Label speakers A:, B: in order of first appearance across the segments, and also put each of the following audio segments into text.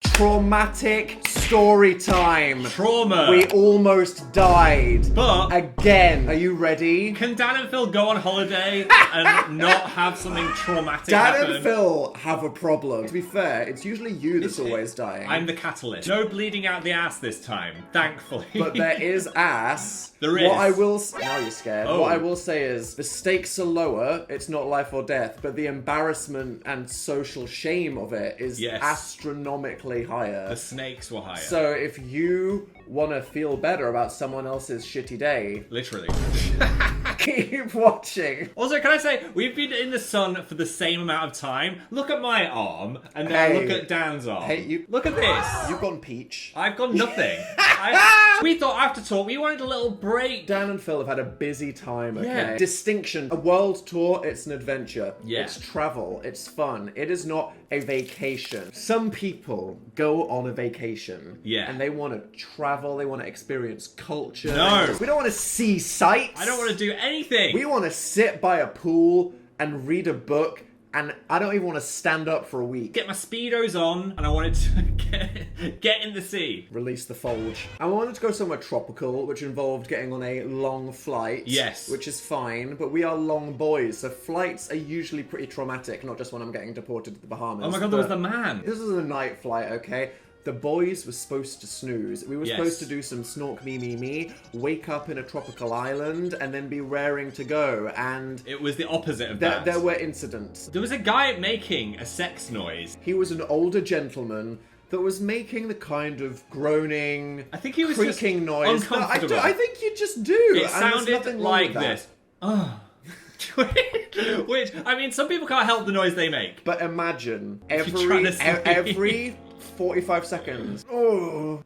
A: Traumatic story time.
B: Trauma.
A: We almost died.
B: But
A: again. Are you ready?
B: Can Dan and Phil go on holiday and not have something traumatic
A: Dan
B: happen?
A: and Phil have a problem. To be fair, it's usually you that's always dying.
B: I'm the catalyst. No bleeding out the ass this time, thankfully.
A: But there is ass.
B: There is.
A: What I will... Now you're scared.
B: Oh.
A: What I will say is, the stakes are lower, it's not life or death, but the embarrassment and social shame of it is astronomically higher.
B: The snakes were higher.
A: So if you want to feel better about someone else's shitty day...
B: Literally.
A: keep watching.
B: Also, can I say, we've been in the sun for the same amount of time. Look at my arm, and now look at Dan's arm.
A: Hey, you...
B: Look at this.
A: You've gone peach.
B: I've got nothing. We thought after talk, we wanted a little break.
A: Dan and Phil have had a busy time, okay?
B: Yeah.
A: Distinction. A world tour, it's an adventure.
B: Yeah.
A: It's travel. It's fun. It is not a vacation. Some people go on a vacation.
B: Yeah.
A: And they want to travel. They want to experience culture.
B: No.
A: We don't want to see sights.
B: I don't want to do anything.
A: We want to sit by a pool and read a book. And I don't even want to stand up for a week.
B: Get my Speedos on, and I wanted to get in the sea.
A: Release the Folge. I wanted to go somewhere tropical, which involved getting on a long flight.
B: Yes.
A: Which is fine, but we are long boys, so flights are usually pretty traumatic, not just when I'm getting deported to the Bahamas.
B: Oh my god, there was the man.
A: This was a night flight, okay? The boys were supposed to snooze. We were supposed to do some snork me, wake up in a tropical island, and then be raring to go, and...
B: It was the opposite of that.
A: There were incidents.
B: There was a guy making a sex noise.
A: He was an older gentleman that was making the kind of groaning,
B: I think he was
A: creaking
B: just
A: noise.
B: uncomfortable.
A: I think you just do.
B: It
A: and there's
B: sounded
A: nothing wrong
B: like
A: with that.
B: this. Which, I mean, some people can't help the noise they make.
A: But imagine
B: trying to sleep.
A: every 45 seconds. Oh.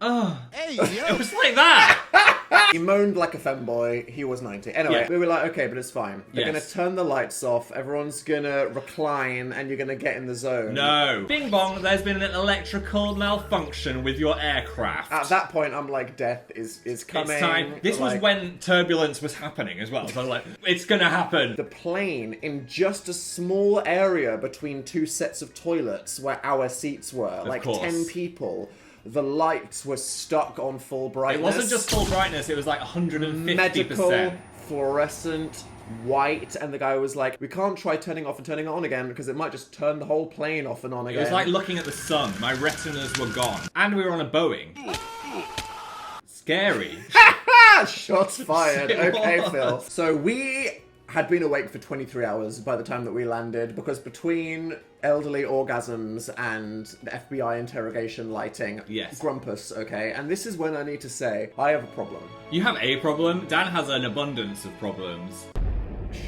B: Hey, it was like that.
A: He moaned like a femboy. He was 90. Anyway, we were like, okay, but it's fine. They're going to turn the lights off. Everyone's going to recline and you're going to get in the zone.
B: No. Bing bong, there's been an electrical malfunction with your aircraft.
A: At that point, I'm like, death is coming.
B: It's time. This was when turbulence was happening as well. So I was like, it's going to happen.
A: The plane in just a small area between two sets of toilets where our seats were, like 10 people. The lights were stuck on full brightness.
B: It wasn't just full brightness, it was like 150%.
A: Medical, fluorescent, white, and the guy was like, we can't try turning off and turning it on again because it might just turn the whole plane off and on again.
B: It was like looking at the sun. My retinas were gone. And we were on a Boeing. Scary.
A: Shots fired. Okay, Phil. So we had been awake for 23 hours by the time that we landed because between elderly orgasms and the FBI interrogation lighting, grumpus, okay? And this is when I need to say, I have a problem.
B: You have a problem? Dan has an abundance of problems.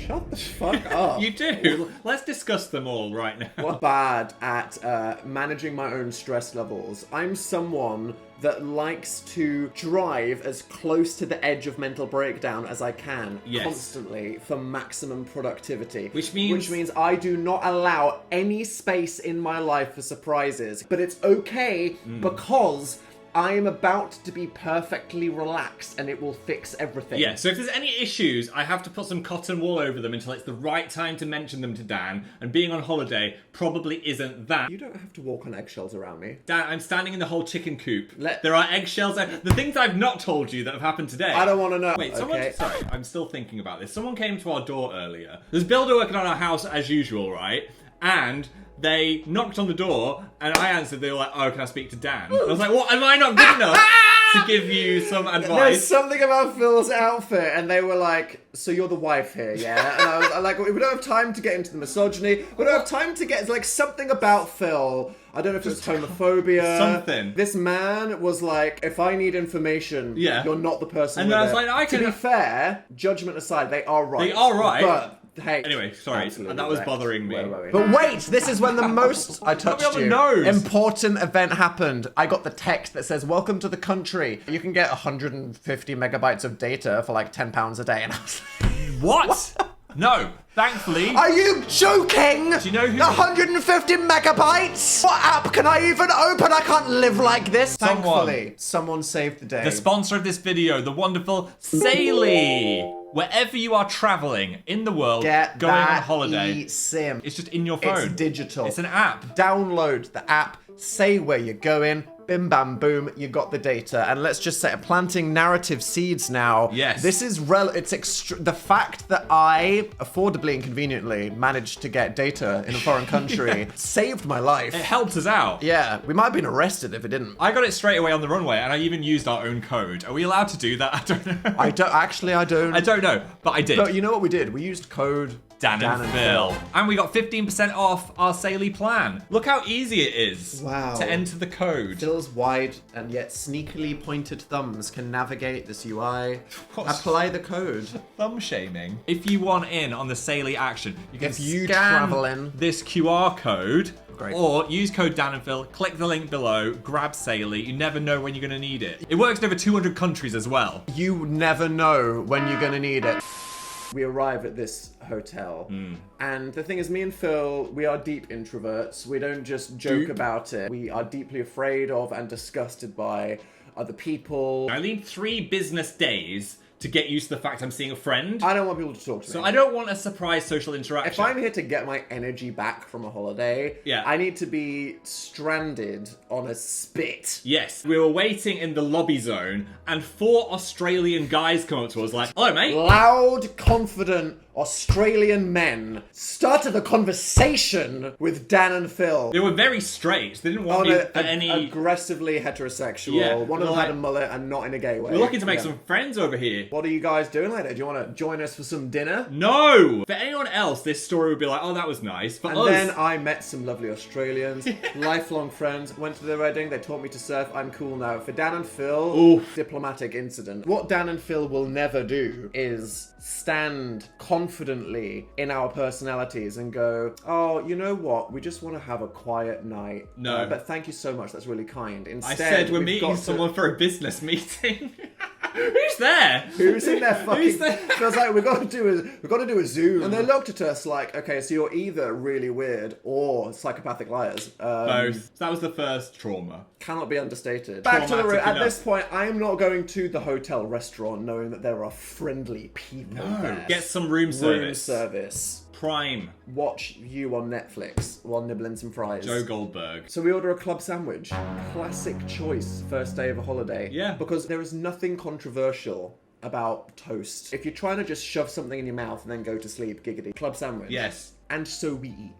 A: Shut the fuck up.
B: You do. Let's discuss them all right now.
A: I'm bad at managing my own stress levels. I'm someone that likes to drive as close to the edge of mental breakdown as I can, constantly, for maximum productivity. Which means I do not allow any space in my life for surprises. But it's okay because I am about to be perfectly relaxed and it will fix everything.
B: Yeah, so if there's any issues, I have to put some cotton wool over them until it's the right time to mention them to Dan, and being on holiday probably isn't that.
A: You don't have to walk on eggshells around me.
B: Dan, I'm standing in the whole chicken coop. There are eggshells there. The things I've not told you that have happened today.
A: I don't want to know.
B: Wait, sorry, I'm still thinking about this. Someone came to our door earlier. There's a builder working on our house as usual, right? And they knocked on the door, and I answered. They were like, "Oh, can I speak to Dan?" I was like, "What? Am I not good enough to give you some advice?"
A: There's something about Phil's outfit, and they were like, "So you're the wife here, yeah?" And I was like, "We don't have time to get into the misogyny. We don't have time to get like something about Phil." I don't know if it's homophobia.
B: Something.
A: This man was like, if I need information, you're not the person.
B: And
A: with
B: I was
A: it.
B: like,
A: To be fair, judgment aside, they are right.
B: They are right.
A: But hey.
B: Anyway, sorry, that was bothering me.
A: But wait, this is when the most I touched you.
B: Nose.
A: Important event happened. I got the text that says, "Welcome to the country. You can get 150 megabytes of data for like £10 a day." And I was like,
B: what? No. Thankfully.
A: Are you joking?
B: Do you know who?
A: 150 megabytes? What app can I even open? I can't live like this.
B: Someone.
A: Thankfully, someone saved the day.
B: The sponsor of this video, the wonderful Saily. Wherever you are traveling in the world,
A: Get
B: going
A: that
B: on holiday,
A: eSIM.
B: it's just in your phone.
A: It's digital.
B: It's an app.
A: Download the app, say where you're going, bim bam boom, you got the data. And let's just say, planting narrative seeds now.
B: Yes.
A: This is the fact that I affordably and conveniently managed to get data in a foreign country saved my life.
B: It helped us out.
A: Yeah, we might have been arrested if it didn't.
B: I got it straight away on the runway, and I even used our own code. Are we allowed to do that? I don't know.
A: I don't
B: know, but I did.
A: But you know what we did? We used code
B: Dan and Phil. And we got 15% off our Saily plan. Look how easy it is to enter the code.
A: Phil's wide and yet sneakily pointed thumbs can navigate this UI. Apply the code.
B: Thumb shaming. If you want in on the Saily action, you can
A: travel
B: this QR code.
A: Great.
B: Or use code Dan and Phil, click the link below, grab Saily. You never know when you're going to need it. It works in over 200 countries as well.
A: You never know when you're going to need it. We arrive at this hotel, and the thing is, me and Phil, we are deep introverts. We don't just joke about it. We are deeply afraid of and disgusted by other people.
B: I need 3 business days to get used to the fact I'm seeing a friend.
A: I don't want people to talk to me.
B: So I don't want a surprise social interaction.
A: If I'm here to get my energy back from a holiday, I need to be stranded on a spit.
B: Yes. We were waiting in the lobby zone, and 4 Australian guys come up to us like, hello, mate.
A: Loud, confident Australian men started a conversation with Dan and Phil.
B: They were very straight. They didn't want me for any...
A: aggressively heterosexual.
B: Yeah,
A: One of them had a mullet and not in a gay way.
B: We're looking to make some friends over here.
A: What are you guys doing later? Do you want to join us for some dinner?
B: No! For anyone else, this story would be like, oh, that was nice. For us...
A: then I met some lovely Australians, lifelong friends, went to their wedding, they taught me to surf, I'm cool now. For Dan and Phil, diplomatic incident. What Dan and Phil will never do is stand confidently in our personalities and go, oh, you know what? We just want to have a quiet night.
B: No.
A: But thank you so much. That's really kind. Instead,
B: I said we're meeting someone for a business meeting. Who's there?
A: Who's in there fucking...
B: Who's there?
A: Feels like we've got to do a Zoom. And they looked at us like, okay, so you're either really weird or psychopathic liars.
B: Both. That was the first trauma.
A: Cannot be understated. Back to the room. At this point, I am not going to the hotel restaurant knowing that there are friendly people there.
B: Get some room service.
A: Room service.
B: Prime.
A: Watch you on Netflix while nibbling some fries.
B: Joe Goldberg.
A: So we order a club sandwich. Classic choice, first day of a holiday.
B: Yeah.
A: Because there is nothing controversial about toast. If you're trying to just shove something in your mouth and then go to sleep, giggity. Club sandwich.
B: Yes.
A: And so we eat.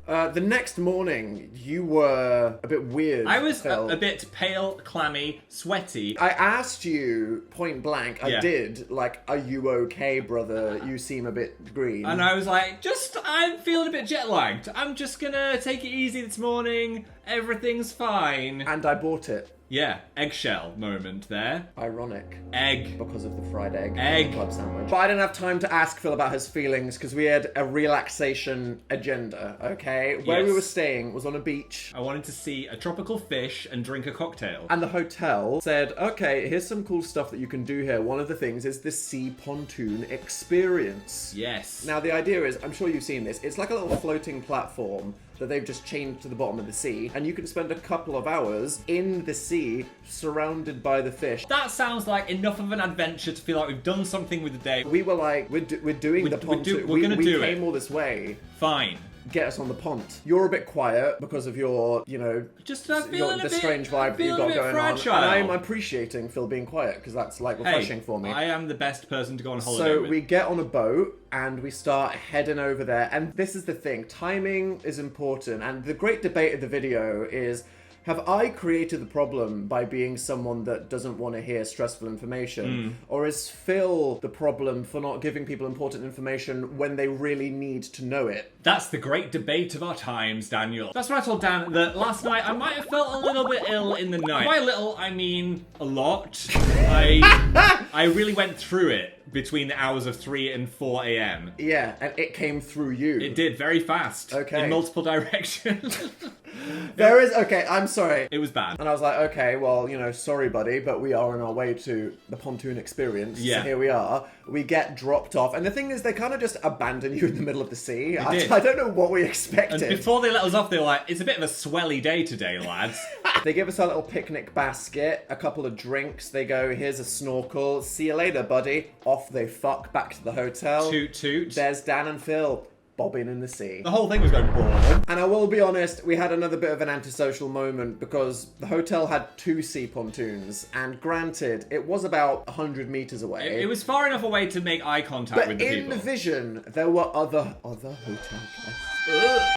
A: The next morning, you were a bit weird.
B: I was a bit pale, clammy, sweaty.
A: I asked you point blank, I did, like, are you okay, brother? You seem a bit green.
B: And I was like, I'm feeling a bit jet lagged. I'm just gonna take it easy this morning. Everything's fine.
A: And I bought it.
B: Yeah, eggshell moment there.
A: Ironic.
B: Egg.
A: Because of the fried egg.
B: Egg.
A: Club sandwich. But I didn't have time to ask Phil about his feelings because we had a relaxation agenda, okay? Where we were staying was on a beach.
B: I wanted to see a tropical fish and drink a cocktail.
A: And the hotel said, okay, here's some cool stuff that you can do here. One of the things is the sea pontoon experience.
B: Yes.
A: Now, the idea is, I'm sure you've seen this, it's like a little floating platform that they've just chained to the bottom of the sea, and you can spend a couple of hours in the sea surrounded by the fish.
B: That sounds like enough of an adventure to feel like we've done something with the day.
A: We were like, we're doing the pontoon.
B: We're gonna do it.
A: We came all this way.
B: Fine.
A: Get us on the pont. You're a bit quiet because of your, the strange vibe that you've got going
B: fragile.
A: on. And I'm appreciating Phil being quiet because that's like refreshing for me.
B: I am the best person to go on holiday
A: So
B: with.
A: we get on a boat and we start heading over there. And this is the thing, timing is important. And the great debate of the video is, have I created the problem by being someone that doesn't want to hear stressful information? Or is Phil the problem for not giving people important information when they really need to know it?
B: That's the great debate of our times, Daniel. That's what I told Dan, that last night I might have felt a little bit ill in the night. By little, I mean a lot. I really went through it between the hours of 3 and 4 a.m.
A: Yeah, and it came through you.
B: It did, very fast.
A: Okay.
B: In multiple directions.
A: Okay, I'm sorry.
B: It was bad.
A: And I was like, okay, well, sorry, buddy, but we are on our way to the pontoon experience.
B: Yeah.
A: So here we are. We get dropped off. And the thing is, they kind of just abandon you in the middle of the sea.
B: did.
A: I don't know what we expected.
B: And before they let us off, they were like, it's a bit of a swelly day today, lads.
A: They give us a little picnic basket, a couple of drinks. They go, here's a snorkel. See you later, buddy. Off they fuck back to the hotel.
B: Toot toot.
A: There's Dan and Phil bobbing in the sea.
B: The whole thing was going boom.
A: And I will be honest, we had another bit of an antisocial moment because the hotel had 2 sea pontoons. And granted, it was about 100 meters away.
B: It was far enough away to make eye contact with the
A: But
B: people.
A: in the vision, there were other hotel guests.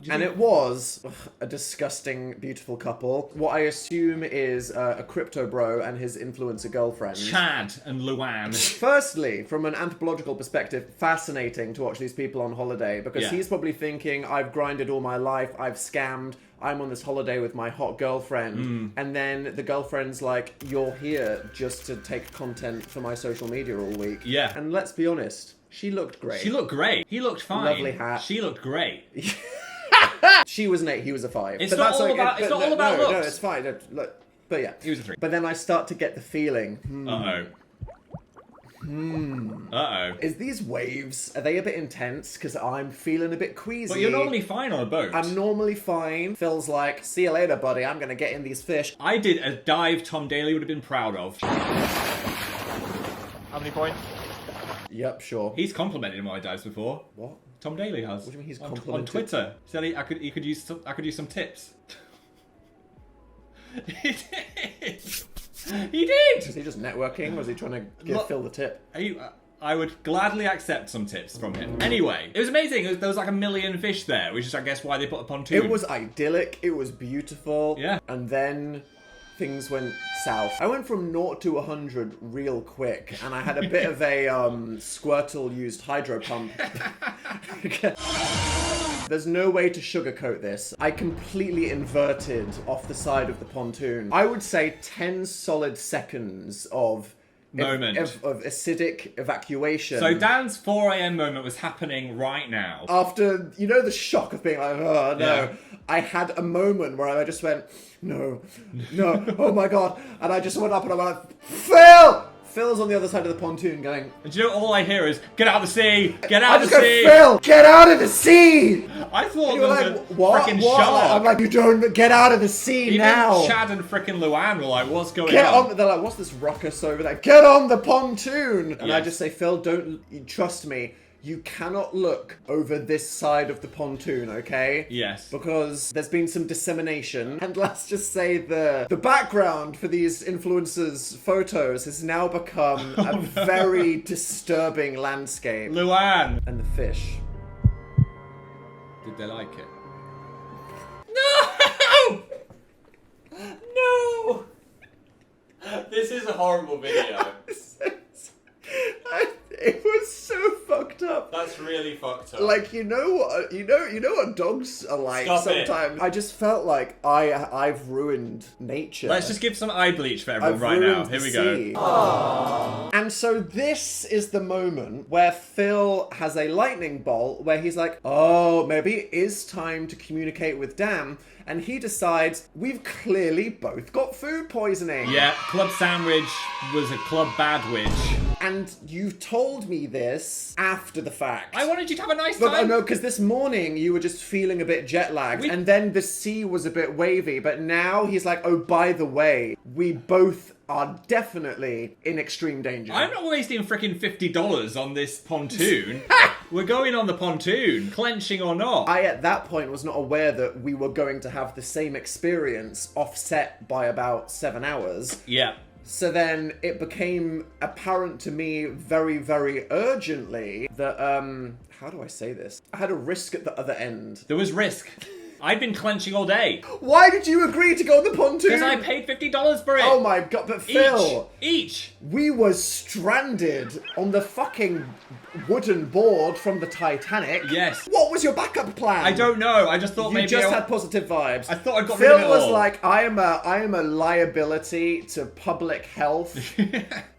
A: And it was a disgusting, beautiful couple. What I assume is a crypto bro and his influencer girlfriend.
B: Chad and Luann.
A: Firstly, from an anthropological perspective, fascinating to watch these people on holiday because he's probably thinking, I've grinded all my life, I've scammed, I'm on this holiday with my hot girlfriend. And then the girlfriend's like, you're here just to take content for my social media all week.
B: Yeah.
A: And let's be honest, she looked great.
B: She looked great. He looked fine.
A: Lovely hat.
B: She looked great.
A: She was an 8, he was a 5.
B: It's not all about looks.
A: No, it's fine. Look, but yeah.
B: He was a 3.
A: But then I start to get the feeling,
B: Uh-oh.
A: is these waves, are they a bit intense? Because I'm feeling a bit queasy.
B: But you're normally fine on a boat.
A: I'm normally fine. Phil's like, see you later, buddy. I'm going to get in these fish.
B: I did a dive Tom Daly would have been proud of.
C: How many points?
A: Yep, sure.
B: He's complimented my dives before.
A: What?
B: Tom Daly has.
A: What do you mean he's
B: on
A: complimented?
B: Twitter? He said I could use some tips. He did. He did.
A: Was he just networking? Was he trying to give Phil the tip?
B: I would gladly accept some tips from him. Anyway, it was amazing. There was like 1 million fish there, which is, I guess, why they put a pontoon.
A: It was idyllic. It was beautiful.
B: Yeah.
A: And then things went south. I went from 0 to 100 real quick, and I had a bit of a Squirtle-used hydro pump. There's no way to sugarcoat this. I completely inverted off the side of the pontoon. I would say 10 solid seconds of
B: moment
A: of acidic evacuation.
B: So Dan's 4 a.m. moment was happening right now.
A: After, the shock of being like, oh no.
B: Yeah.
A: I had a moment where I just went, no, oh my god. And I just went up and I went like, Phil! Phil's on the other side of the pontoon going...
B: And do you know, all I hear is, get out of the sea! Get out of the sea!
A: Phil, get out of the sea!
B: I thought
A: And
B: there
A: you're
B: was
A: like,
B: a
A: what?
B: freaking
A: What?
B: shark.
A: I'm like, you don't get out of the sea
B: Even
A: now.
B: Chad and frickin' Luann were like, what's going
A: Get
B: on?
A: on. They're like, what's this ruckus over there? Get on the pontoon! And I
B: Yes.
A: just say, Phil, don't trust me. You cannot look over this side of the pontoon, okay?
B: Yes.
A: Because there's been some dissemination. And let's just say the background for these influencers' photos has now become a very disturbing landscape.
B: Luann!
A: And the fish.
B: Did they like it?
A: No!
B: No! This is a horrible video.
A: It was so fucked up.
B: That's really fucked up.
A: Like, you know what dogs are like
B: Stop it.
A: sometimes. I just felt like I've ruined nature.
B: Let's just give some eye bleach for everyone
A: I've
B: right now.
A: ruined
B: Here we
A: the
B: go.
A: sea. And so this is the moment where Phil has a lightning bolt where he's like, oh, maybe it is time to communicate with Dan. And he decides, we've clearly both got food poisoning.
B: Yeah, Club Sandwich was a Club Badwich.
A: And you told me this after the fact.
B: I wanted you to have a nice
A: Look, I
B: time.
A: know, because this morning you were just feeling a bit jet lagged, and then the sea was a bit wavy, but now he's like, oh, by the way, we both are definitely in extreme danger.
B: I'm not wasting frickin' $50 on this pontoon. We're going on the pontoon, clenching or not.
A: I, at that point, was not aware that we were going to have the same experience offset by about 7 hours.
B: Yeah.
A: So then it became apparent to me very, very urgently that, how do I say this? I had a risk at the other end.
B: There was risk. I'd been clenching all day.
A: Why did you agree to go on the pontoon?
B: Because I paid $50 for it.
A: Oh my god, but Phil.
B: Each.
A: We were stranded on the fucking wooden board from the Titanic.
B: Yes.
A: What was your backup plan?
B: I don't know. I just thought
A: You
B: maybe
A: just had positive vibes.
B: I thought I got rid of it
A: Phil was
B: all.
A: like, I am a liability to public health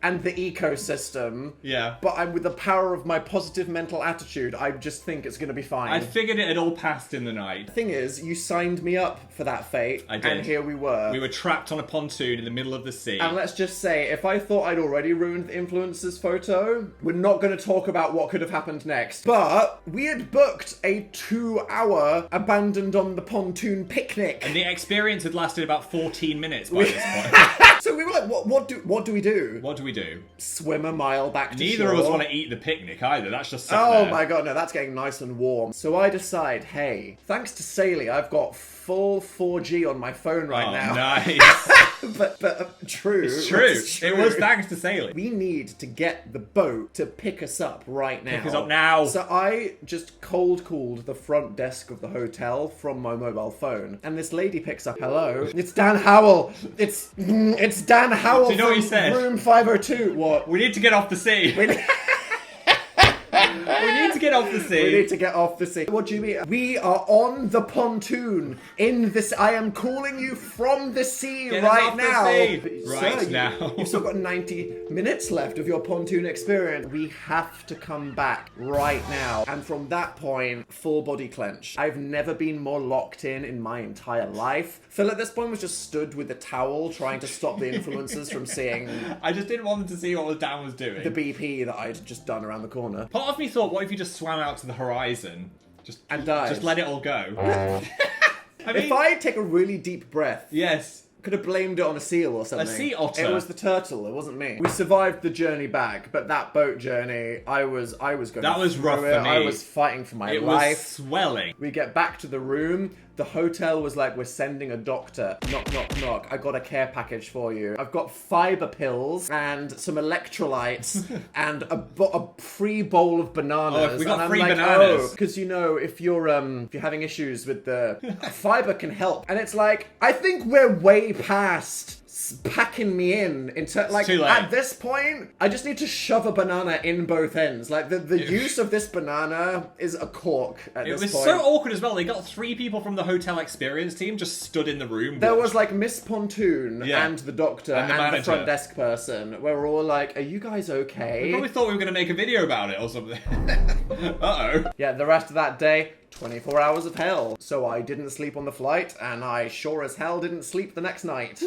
A: and the ecosystem.
B: Yeah.
A: But I'm with the power of my positive mental attitude, I just think it's going to be fine.
B: I figured it had all passed in the night.
A: The thing is, you signed me up for that fate.
B: I did.
A: And here we were.
B: We were trapped on a pontoon in the middle of the sea.
A: And let's just say, if I thought I'd already ruined the influencer's photo, we're not going to talk about what could have happened next. But we had booked a 2-hour abandoned on the pontoon picnic.
B: And the experience had lasted about 14 minutes by this point.
A: So we were like, what do we do?
B: What do we do?
A: Swim a mile back to
B: Neither
A: shore?
B: of us want to eat the picnic either. That's just sitting
A: Oh
B: there.
A: my god, no, that's getting nice and warm. So I decide, hey, thanks to Saley, I've got full 4G on my phone right now.
B: Nice.
A: but true.
B: It's true. It was thanks to sailing.
A: We need to get the boat to pick us up right now.
B: Pick us up now.
A: So I just cold called the front desk of the hotel from my mobile phone, and this lady picks up. Hello, it's Dan Howell. It's Dan Howell.
B: Do you know what he
A: from
B: said?
A: Room 502. What?
B: We need to get off the sea. We need to get off the sea.
A: We need to get off the sea. What do you mean? We are on the pontoon in this. I am calling you from the sea
B: Get us
A: right
B: off the
A: now.
B: sea.
A: But,
B: Right
A: sir,
B: now.
A: You've still got 90 minutes left of your pontoon experience. We have to come back right now. And from that point, full body clench. I've never been more locked in my entire life. Phil at this point was just stood with a towel trying to stop the influencers from seeing
B: I just didn't want them to see what Dan was doing.
A: the BP that I'd just done around the corner.
B: Part of me thought, what if you just swam out to the horizon?
A: And died.
B: Just let it all go. I mean,
A: If I take a really deep breath,
B: yes.
A: could have blamed it on a seal or something.
B: A sea otter.
A: It was the turtle. It wasn't me. We survived the journey back, but that boat journey, I was going.
B: That was rough
A: it.
B: for me.
A: I was fighting for my
B: It
A: life.
B: was swelling.
A: We get back to the room. The hotel was like, we're sending a doctor. Knock, knock, knock. I got a care package for you. I've got fiber pills and some electrolytes and a free bowl of bananas.
B: Oh, we got
A: and I'm
B: free
A: like,
B: bananas.
A: because if you're having issues with the fiber can help. And it's like, I think we're way past packing me in like
B: too late.
A: at this point I just need to shove a banana in both ends. Like the use of this banana is a cork at
B: It
A: this
B: was
A: point.
B: so awkward as well. They got 3 people from the hotel experience team just stood in the room.
A: There was like Miss Pontoon
B: Yeah.
A: and the doctor
B: And the
A: and the
B: manager.
A: front desk person. Where we're all like, are you guys okay?
B: We probably thought we were going to make a video about it or something. Uh-oh.
A: Yeah, the rest of that day, 24 hours of hell. So I didn't sleep on the flight, and I sure as hell didn't sleep the next night.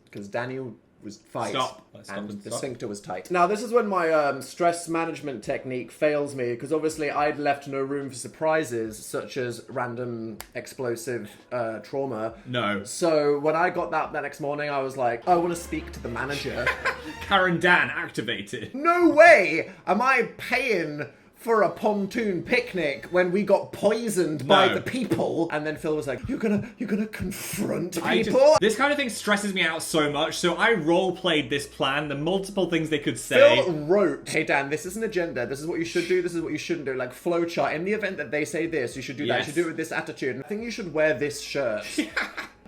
A: Because Daniel was fight.
B: Stop. Let's stop
A: And
B: and
A: the
B: stop.
A: sphincter was tight. Now, this is when my stress management technique fails me, because obviously I'd left no room for surprises, such as random explosive trauma.
B: No.
A: So when I got that next morning, I was like, I want to speak to the manager.
B: Karen Dan activated.
A: No way am I paying for a pontoon picnic when we got poisoned by
B: No.
A: the people. And then Phil was like, you're gonna confront
B: I
A: people?
B: this kind of thing stresses me out so much, so I role-played this plan, the multiple things they could say.
A: Phil wrote, hey Dan, this is an agenda, this is what you should do, this is what you shouldn't do, like flowchart. In the event that they say this, you should do that, you
B: Yes.
A: should do it with this attitude. I think you should wear this shirt.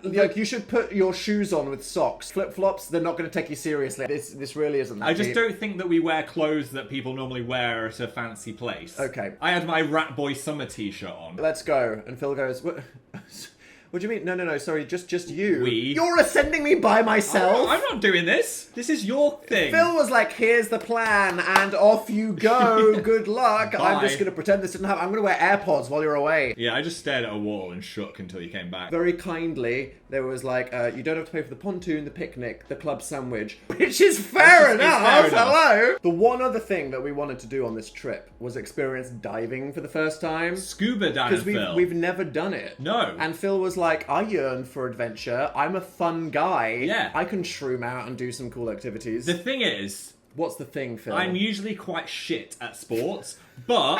A: Like, you should put your shoes on with socks. Flip-flops, they're not going to take you seriously. This really isn't that
B: I just
A: deep.
B: don't think that we wear clothes that people normally wear at a fancy place.
A: Okay.
B: I had my Rat Boy Summer t-shirt on.
A: Let's go. And Phil goes, what do you mean? No, sorry, just you.
B: We.
A: You're sending me by myself?
B: I'm not doing this. This is your thing.
A: Phil was like, here's the plan, and off you go. Good luck. I'm
B: Bye.
A: just going to pretend this didn't happen. I'm going to wear AirPods while you're away.
B: Yeah, I just stared at a wall and shook until you came back.
A: Very kindly, there was like, you don't have to pay for the pontoon, the picnic, the club sandwich. Which is fair enough.
B: fair enough.
A: Hello. The one other thing that we wanted to do on this trip was experience diving for the first time.
B: Scuba diving,
A: Because
B: Phil.
A: we've never done it.
B: No.
A: And Phil was like, I yearn for adventure. I'm a fun guy.
B: Yeah.
A: I can shroom out and do some cool activities.
B: The thing is,
A: What's the thing, Phil?
B: I'm usually quite shit at sports, but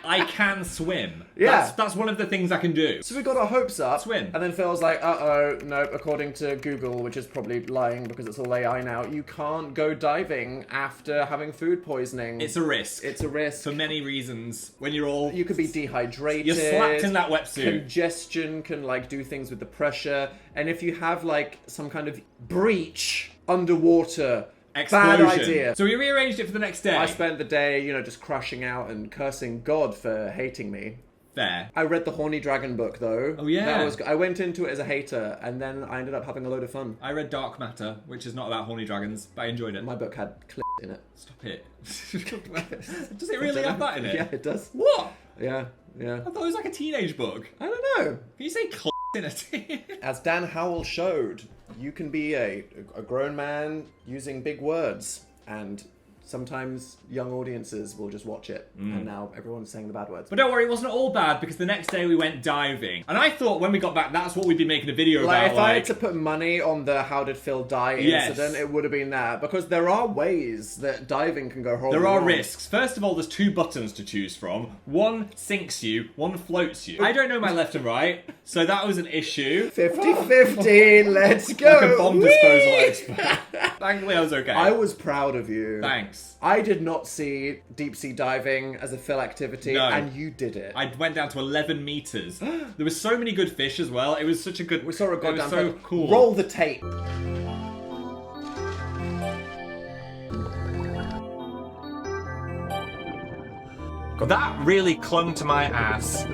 B: I can swim.
A: Yeah.
B: That's one of the things I can do.
A: So we got our hopes up.
B: Swim.
A: And then Phil's like, no, according to Google, which is probably lying because it's all AI now, you can't go diving after having food poisoning.
B: It's a risk.
A: It's a risk.
B: For many reasons. When you're all...
A: You could be dehydrated.
B: You're slapped in that wetsuit.
A: Congestion can, like, do things with the pressure. And if you have, like, some kind of breach underwater...
B: Explosion.
A: Bad idea.
B: So we rearranged it for the next day.
A: I spent the day, you know, just crashing out and cursing God for hating me.
B: Fair.
A: I read the Horny Dragon book, though.
B: Oh, yeah.
A: That was. I went into it as a hater, and then I ended up having a load of fun.
B: I read Dark Matter, which is not about horny dragons, but I enjoyed it.
A: My book had in it.
B: Stop it. Does it really have that in it?
A: Yeah, it does.
B: What?
A: Yeah.
B: I thought it was like a teenage book.
A: I don't know.
B: Can you say in it?
A: As Dan Howell showed, you can be a grown man using big words, and sometimes young audiences will just watch it, and now everyone's saying the bad words.
B: But don't worry, it wasn't all bad, because the next day we went diving. And I thought when we got back, that's what we'd be making a video about.
A: If I had to put money on the how did Phil die incident, it would have been that. Because there are ways that diving can go horribly
B: There are
A: wrong.
B: risks. First of all, there's 2 buttons to choose from. One sinks you, one floats you. I don't know my left and right, so that was an issue.
A: 50-50, let's go!
B: Like a bomb disposal expert. Thankfully, I was okay.
A: I was proud of you.
B: Thanks.
A: I did not see deep sea diving as a Phil activity,
B: No.
A: and you did it.
B: I went down to 11 meters. There were so many good fish as well. It was such a good...
A: We saw a goddamn...
B: It was so cool.
A: Roll the tape.
B: God, that really clung to my ass.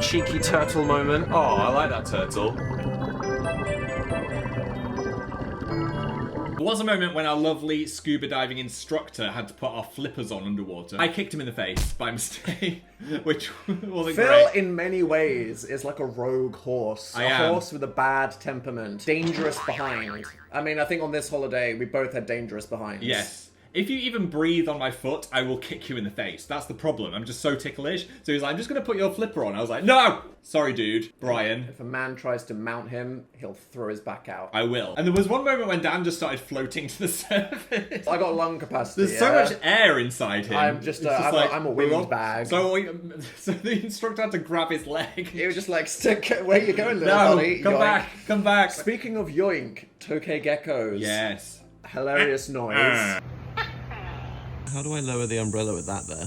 A: Cheeky turtle moment.
B: Oh, I like that turtle. There was a moment when our lovely scuba diving instructor had to put our flippers on underwater. I kicked him in the face by mistake, which wasn't
A: Phil,
B: great.
A: in many ways, is like a rogue horse.
B: I
A: a
B: am.
A: horse with a bad temperament. Dangerous behind. I mean, I think on this holiday, we both had dangerous behinds.
B: Yes. If you even breathe on my foot, I will kick you in the face. That's the problem. I'm just so ticklish. So he's like, I'm just going to put your flipper on. I was like, no! Sorry, dude. Brian.
A: If a man tries to mount him, he'll throw his back out.
B: I will. And there was one moment when Dan just started floating to the surface.
A: I got lung capacity.
B: There's so much air inside him.
A: I'm just,
B: It's
A: I'm a wind bag.
B: So the instructor had to grab his leg.
A: He was just like, stick, where you going, little
B: No,
A: buddy?
B: come
A: Yoink.
B: back, come back.
A: Speaking of yoink, tokay geckos.
B: Yes.
A: Hilarious noise.
C: How do I lower the umbrella with that there?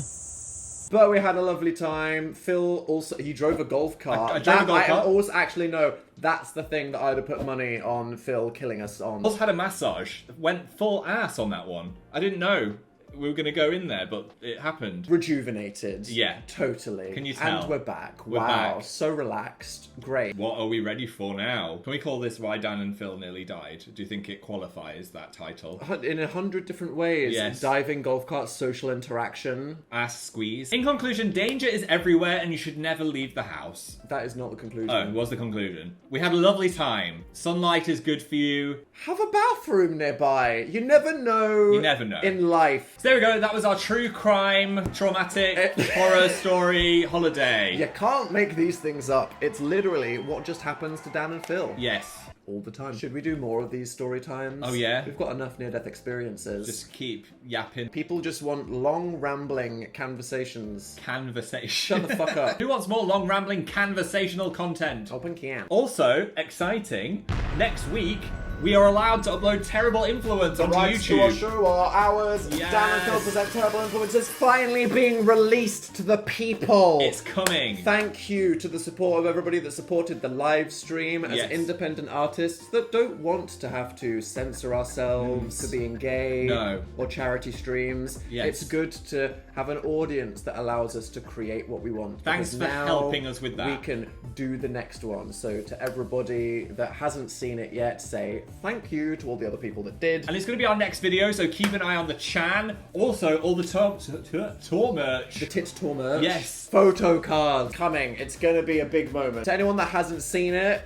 A: But we had a lovely time. Phil also, he drove a golf cart.
B: I drove a golf cart.
A: I also, actually, no, that's the thing that I'd have put money on Phil killing us on.
B: Also had a massage. Went full ass on that one. I didn't know we were going to go in there, but it happened.
A: Rejuvenated.
B: Yeah.
A: Totally.
B: Can you tell?
A: And we're back.
B: We're
A: wow.
B: back.
A: So relaxed. Great.
B: What are we ready for now? Can we call this Why Dan and Phil Nearly Died? Do you think it qualifies that title?
A: In 100 different ways.
B: Yes.
A: Diving, golf cart, social interaction.
B: Ass squeeze. In conclusion, danger is everywhere and you should never leave the house.
A: That is not the conclusion.
B: Oh, was the conclusion. We had a lovely time. Sunlight is good for you.
A: Have a bathroom nearby. You never know.
B: You never know.
A: In life.
B: So there we go. That was our true crime, traumatic, horror story holiday.
A: You can't make these things up. It's literally what just happens to Dan and Phil.
B: Yes.
A: All the time. Should we do more of these story times?
B: Oh, yeah?
A: We've got enough near-death experiences.
B: Just keep yapping.
A: People just want long, rambling conversations.
B: Conversation.
A: Shut the fuck up.
B: Who wants more long, rambling, conversational content?
A: Open can.
B: Also, exciting, next week, we are allowed to upload Terrible Influence onto
A: Rights to our
B: YouTube.
A: show are ours.
B: Yes.
A: Dan and Phil present Terrible Influences finally being released to the people.
B: It's coming.
A: Thank you to the support of everybody that supported the live stream as
B: Yes.
A: independent artists that don't want to have to censor ourselves for being gay
B: No.
A: or charity streams.
B: Yes.
A: It's good to have an audience that allows us to create what we want.
B: Thanks
A: because
B: for
A: now
B: helping us with that.
A: We can do the next one. So to everybody that hasn't seen it yet, say thank you to all the other people that did.
B: And it's going to be our next video, so keep an eye on the chan. Also, all the tour merch.
A: The Tits Tour merch.
B: Yes.
A: Photo cards coming. It's going to be a big moment. To anyone that hasn't seen it,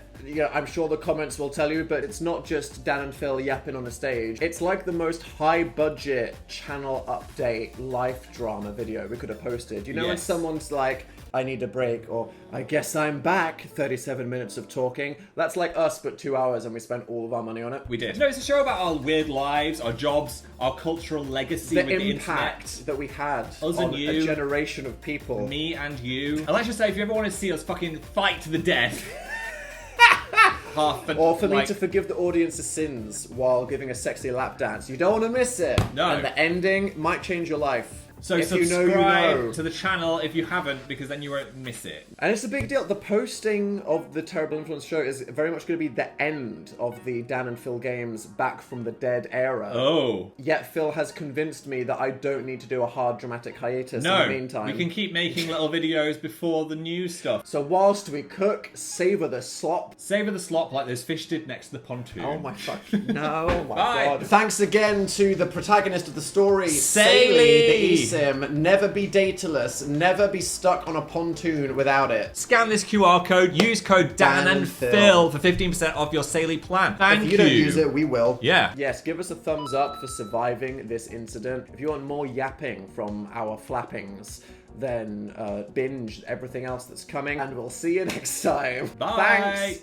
A: I'm sure the comments will tell you, but it's not just Dan and Phil yapping on a stage. It's like the most high-budget channel update life drama video we could have posted. You know when someone's like, I need a break, or I guess I'm back, 37 minutes of talking. That's like us, but 2 hours, and we spent all of our money on it.
B: We did. No, it's a show about our weird lives, our jobs, our cultural legacy with the internet.
A: The impact that we had
B: us
A: on
B: and you,
A: a generation of people.
B: Me and you. And let's just say, if you ever want to see us fucking fight to the death...
A: Or for me to forgive the audience's sins while giving a sexy lap dance. You don't want to miss it.
B: No.
A: And the ending might change your life.
B: So
A: if
B: subscribe
A: you know.
B: to the channel if you haven't, because then you won't miss it.
A: And it's a big deal. The posting of the Terrible Influence show is very much going to be the end of the Dan and Phil Games Back from the Dead era.
B: Oh.
A: Yet Phil has convinced me that I don't need to do a hard dramatic hiatus in the meantime.
B: We can keep making little videos before the new stuff.
A: So whilst we cook, savour the slop.
B: Savour the slop like those fish did next to the pontoon.
A: Oh my fucking no, oh my
B: Bye.
A: god. Thanks again to the protagonist of the story,
B: Saily,
A: the eSIM. Never be dataless, never be stuck on a pontoon without it.
B: Scan this QR code, use code Dan and Phil for 15% off your Saily plan. Thank you.
A: If you don't use it, we will.
B: Yeah.
A: Yes, give us a thumbs up for surviving this incident. If you want more yapping from our flappings, then binge everything else that's coming, and we'll see you next time.
B: Bye.
A: Thanks.